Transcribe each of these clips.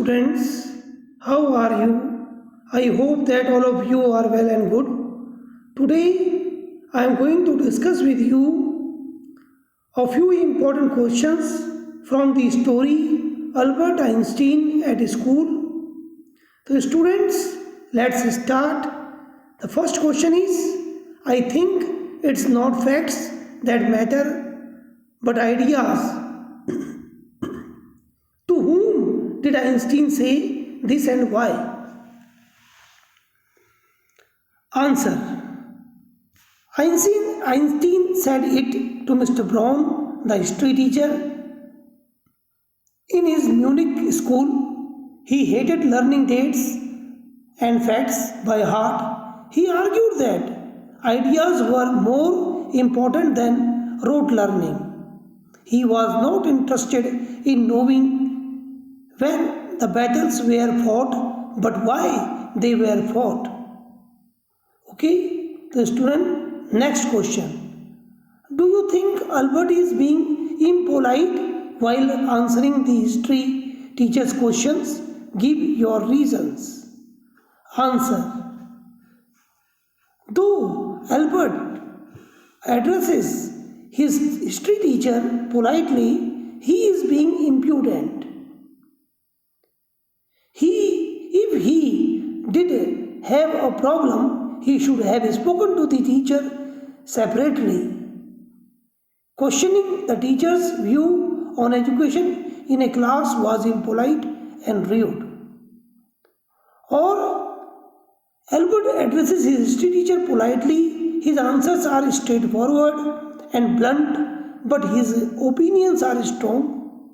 students, how are you? I hope that all of you are well and good. Today I am going to discuss with you a few important questions from the story Albert Einstein at school. So students, let's start. The first question is, I think it's not facts that matter but ideas. To whom did Einstein say this and why? Answer. Einstein said it to Mr. Braun, the history teacher. In his Munich school, he hated learning dates and facts by heart. He argued that ideas were more important than rote learning. He was not interested in knowing when the battles were fought, but why they were fought. Okay, the student, next question. Do you think Albert is being impolite while answering the history teacher's questions? Give your reasons. Answer. Though Albert addresses his history teacher politely, he is being impudent. If he did have a problem, he should have spoken to the teacher separately. Questioning the teacher's view on education in a class was impolite and rude. Or Albert addresses his history teacher politely, his answers are straightforward and blunt, but his opinions are strong.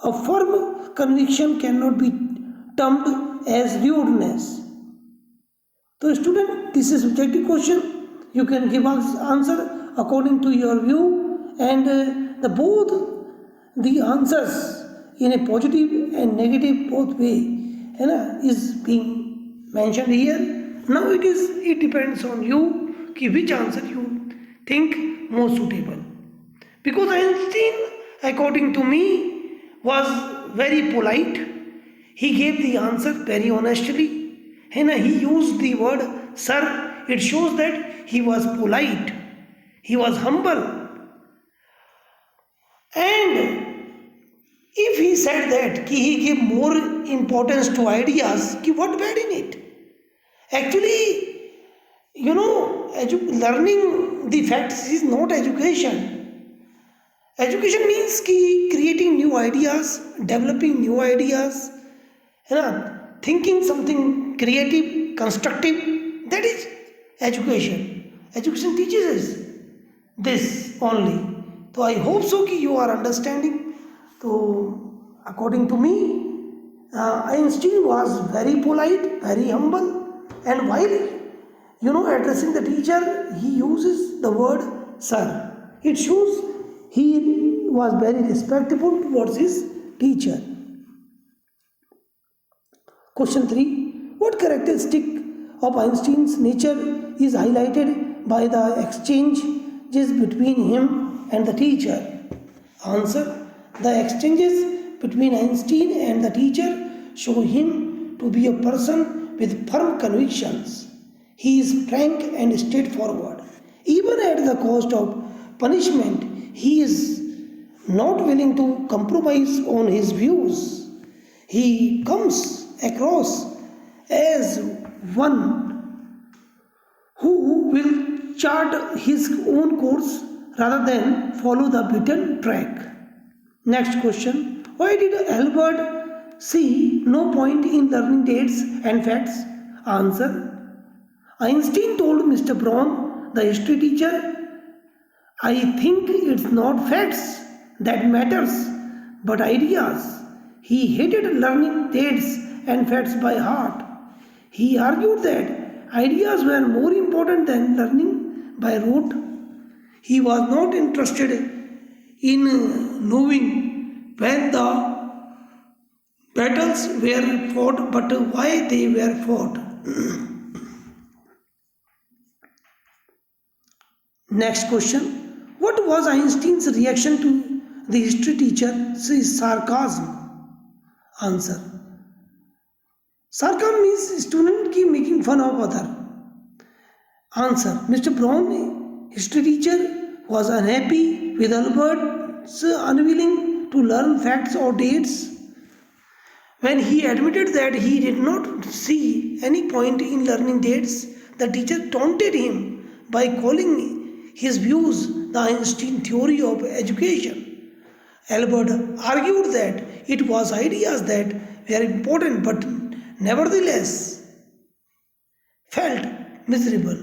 A firm conviction cannot be termed as rudeness. So student, this is subjective question. You can give us answer according to your view, and both the answers in a positive and negative both way is being mentioned here. Now it depends on you which answer you think more suitable. Because Einstein, according to me, was very polite. He gave the answer very honestly. He used the word sir. It shows that he was polite. He was humble. And if he said that he gave more importance to ideas, what bad in it? Actually, learning the facts is not education. Education means creating new ideas, developing new ideas, thinking something creative, constructive. That is education. Education teaches us this only. So I hope so you are understanding. So according to me, Einstein was very polite, very humble, and while addressing the teacher, he uses the word sir. It shows he was very respectful towards his teacher. Question 3. What characteristic of Einstein's nature is highlighted by the exchanges between him and the teacher? Answer. The exchanges between Einstein and the teacher show him to be a person with firm convictions. He is frank and straightforward. Even at the cost of punishment, he is not willing to compromise on his views. He comes across as one who will chart his own course rather than follow the beaten track. Next question. Why did Albert see no point in learning dates and facts? Answer. Einstein told Mr. Braun, the history teacher, I think it's not facts that matters, but ideas. He hated learning dates and facts by heart. He argued that ideas were more important than learning by rote. He was not interested in knowing when the battles were fought, but why they were fought. Next question. What was Einstein's reaction to the history teacher's sarcasm? Answer. Sarcasm means student keep making fun of other. Answer. Mr. Brown, history teacher, was unhappy with Albert's unwilling to learn facts or dates. When he admitted that he did not see any point in learning dates, the teacher taunted him by calling his views the Einstein theory of education. Albert argued that it was ideas that were important but nevertheless felt miserable.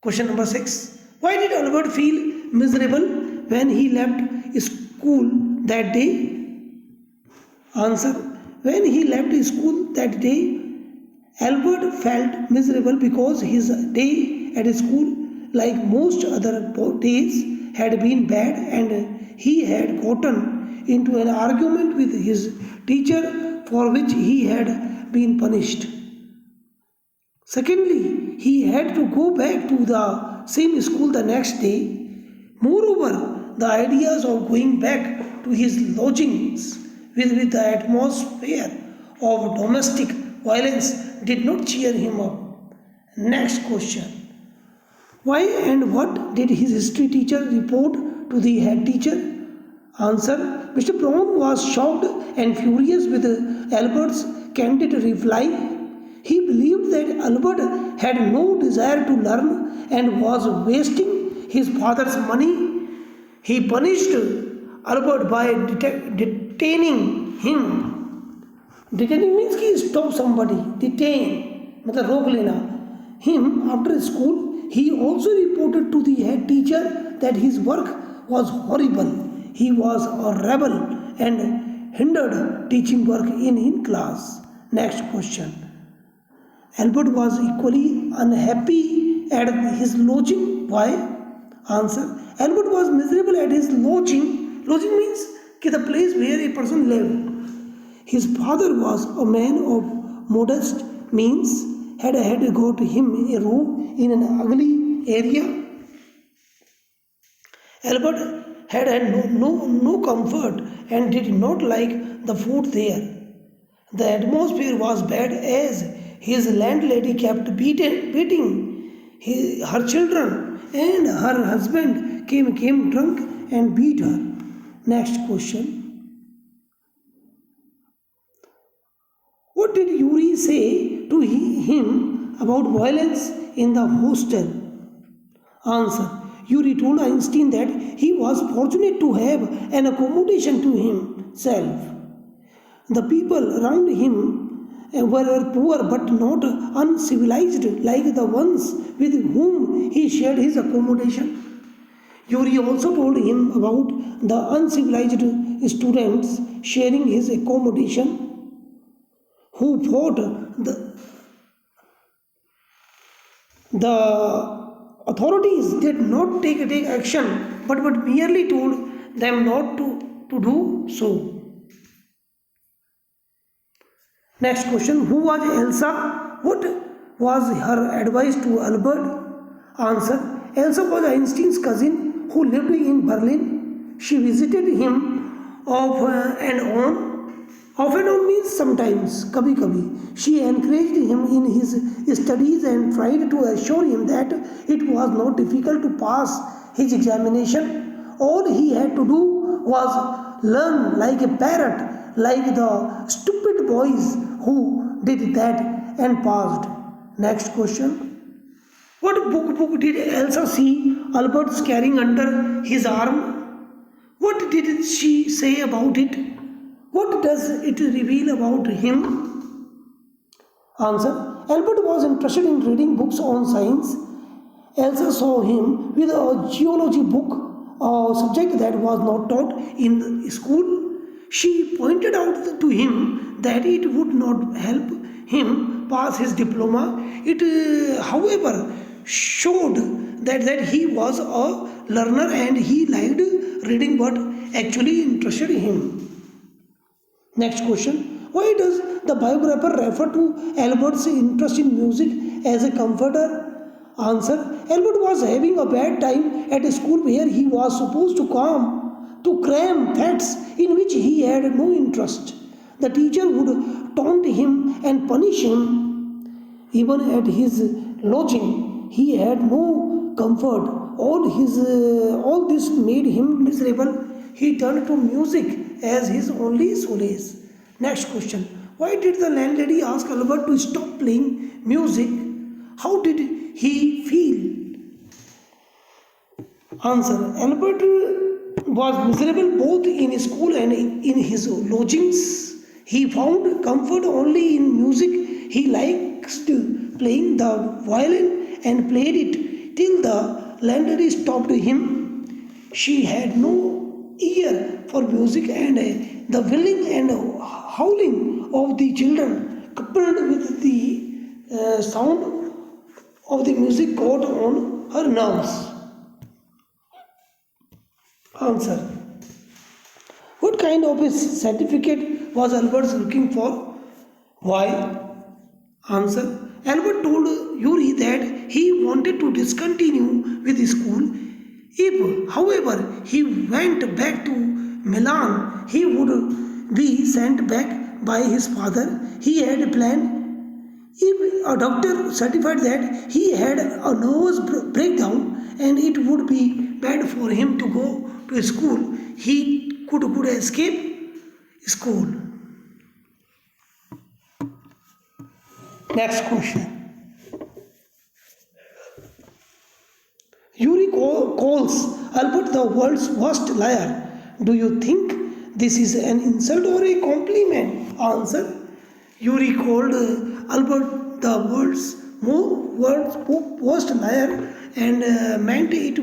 Question number 6. Why did Albert feel miserable when he left school that day? Answer. When he left school that day, Albert felt miserable because his day at school, like most other days, had been bad and he had gotten into an argument with his teacher for which he had been punished. Secondly, he had to go back to the same school the next day. Moreover, the ideas of going back to his lodgings with the atmosphere of domestic violence did not cheer him up. Next question. Why and what did his history teacher report to the head teacher? Answer. Mr. Brown was shocked and furious with Albert's candid reply. He believed that Albert had no desire to learn and was wasting his father's money. He punished Albert by detaining him. Detaining means कि stop somebody. Detain मतलब रोक लेना. Him after school. He also reported to the head teacher that his work was horrible. He was a rebel and hindered teaching work in class. Next question. Albert was equally unhappy at his lodging. Why? Answer. Albert was miserable at his lodging. Lodging means the place where a person lived. His father was a man of modest means, had got him a room in an ugly area. Albert had no comfort and did not like the food there. The atmosphere was bad as his landlady kept beating her children and her husband came drunk and beat her. Next question. What did Yuri say to him about violence in the hostel? Answer. Yuri told Einstein that he was fortunate to have an accommodation to himself. The people around him were poor but not uncivilized like the ones with whom he shared his accommodation. Yuri also told him about the uncivilized students sharing his accommodation who fought the authorities did not take action but merely told them not to do so. Next question. Who was Elsa? What was her advice to Albert? Answer. Elsa was Einstein's cousin who lived in Berlin. She visited him off and on. Off and on means sometimes, kabhi kabhi. She encouraged him in his studies and tried to assure him that it was not difficult to pass his examination. All he had to do was learn like a parrot, like the stupid boys who did that and passed. Next question. What book did Elsa see Albert's carrying under his arm? What did she say about it? What does it reveal about him? Answer. Albert was interested in reading books on science. Elsa saw him with a geology book, a subject that was not taught in school. She pointed out to him that it would not help him pass his diploma. It, however, showed that he was a learner and he liked reading what actually interested him. Next question. Why does the biographer refer to Albert's interest in music as a comforter? Answer. Albert was having a bad time at a school where he was supposed to cram facts in which he had no interest. The teacher would taunt him and punish him. Even at his lodging, he had no comfort. All this made him miserable. He turned to music as his only solace. Next question. Why did the landlady ask Albert to stop playing music? How did he feel? Answer. Albert was miserable both in school and in his lodgings. He found comfort only in music. He liked playing the violin and played it till the landlady stopped him. She had no ear for music, and the wailing and howling of the children, coupled with the sound of the music, got on her nerves. Answer. What kind of a certificate was Albert looking for? Why? Answer. Albert told Yuri that he wanted to discontinue with school. If, however, he went back to Milan, he would be sent back by his father. He had a plan. If a doctor certified that he had a nervous breakdown and it would be bad for him to go to school, he could escape school. Next question. Yuri calls Albert the world's worst liar. Do you think this is an insult or a compliment? Answer. Yuri called Albert the world's worst liar and meant it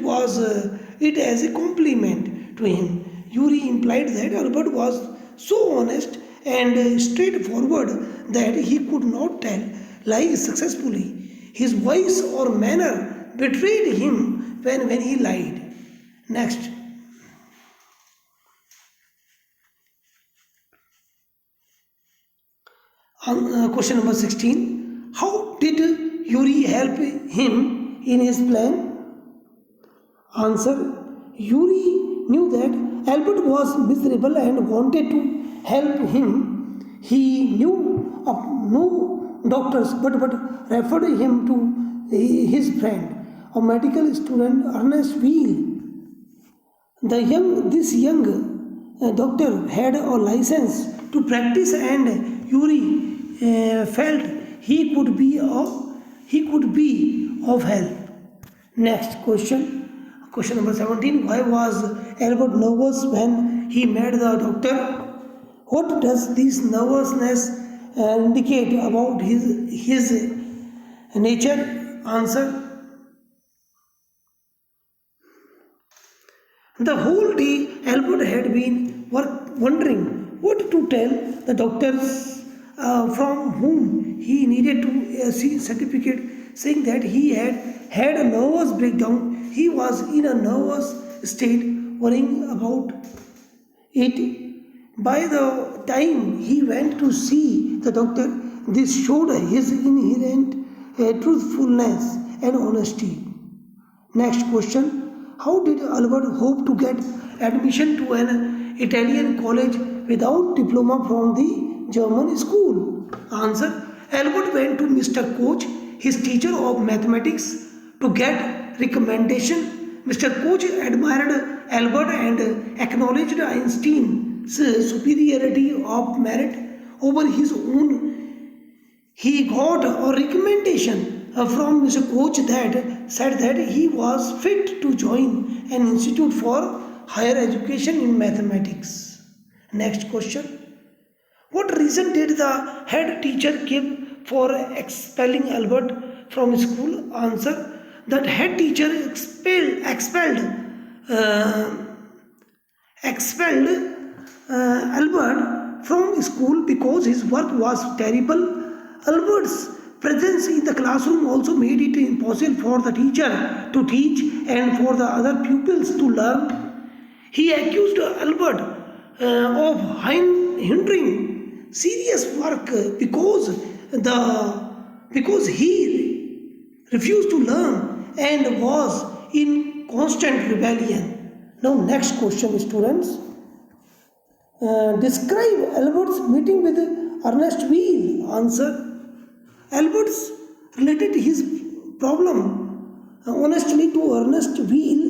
as a compliment to him. Yuri implied that Albert was so honest and straightforward that he could not tell lies successfully. His voice or manner betrayed him when he lied. Next. Question number 16. How did Yuri help him in his plan? Answer. Yuri knew that Albert was miserable and wanted to help him. He knew of no doctors but referred him to his friend, a medical student, Ernest Weil. This young doctor had a license to practice, and Yuri felt he could be of help. Next question. Question number 17. Why was Albert nervous when he met the doctor? What does this nervousness indicate about his nature? Answer. The whole day Albert had been wondering what to tell the doctors from whom he needed to see certificate saying that he had a nervous breakdown. He was in a nervous state, worrying about it. By the time he went to see the doctor, this showed his inherent truthfulness and honesty. Next question. How did Albert hope to get admission to an Italian college without diploma from the German school? Answer. Albert went to Mr. Koch, his teacher of mathematics, to get recommendation. Mr. Koch admired Albert and acknowledged Einstein's superiority of merit over his own. He got a recommendation from Mr. Koch that said that he was fit to join an institute for higher education in mathematics. Next question. What reason did the head teacher give for expelling Albert from school? Answer. That head teacher expelled Albert from school because his work was terrible. Albert's presence in the classroom also made it impossible for the teacher to teach and for the other pupils to learn. He accused Albert of hindering serious work because he refused to learn and was in constant rebellion. Now next question, students. Describe Albert's meeting with Ernest Weil. Answer. Albert's related his problem honestly to Ernest Weil,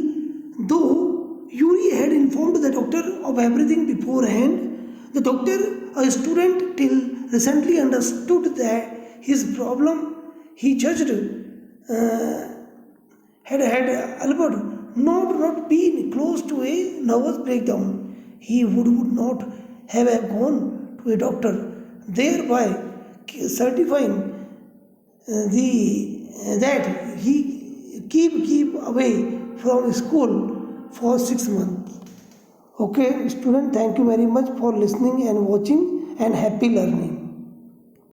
though Urey had informed the doctor of everything beforehand. The doctor, a student till recently, understood that his problem. He judged had Albert not been close to a nervous breakdown, he would not have gone to a doctor, thereby certifying the that he keep away from school for 6 months. Okay, student, thank you very much for listening and watching, and happy learning.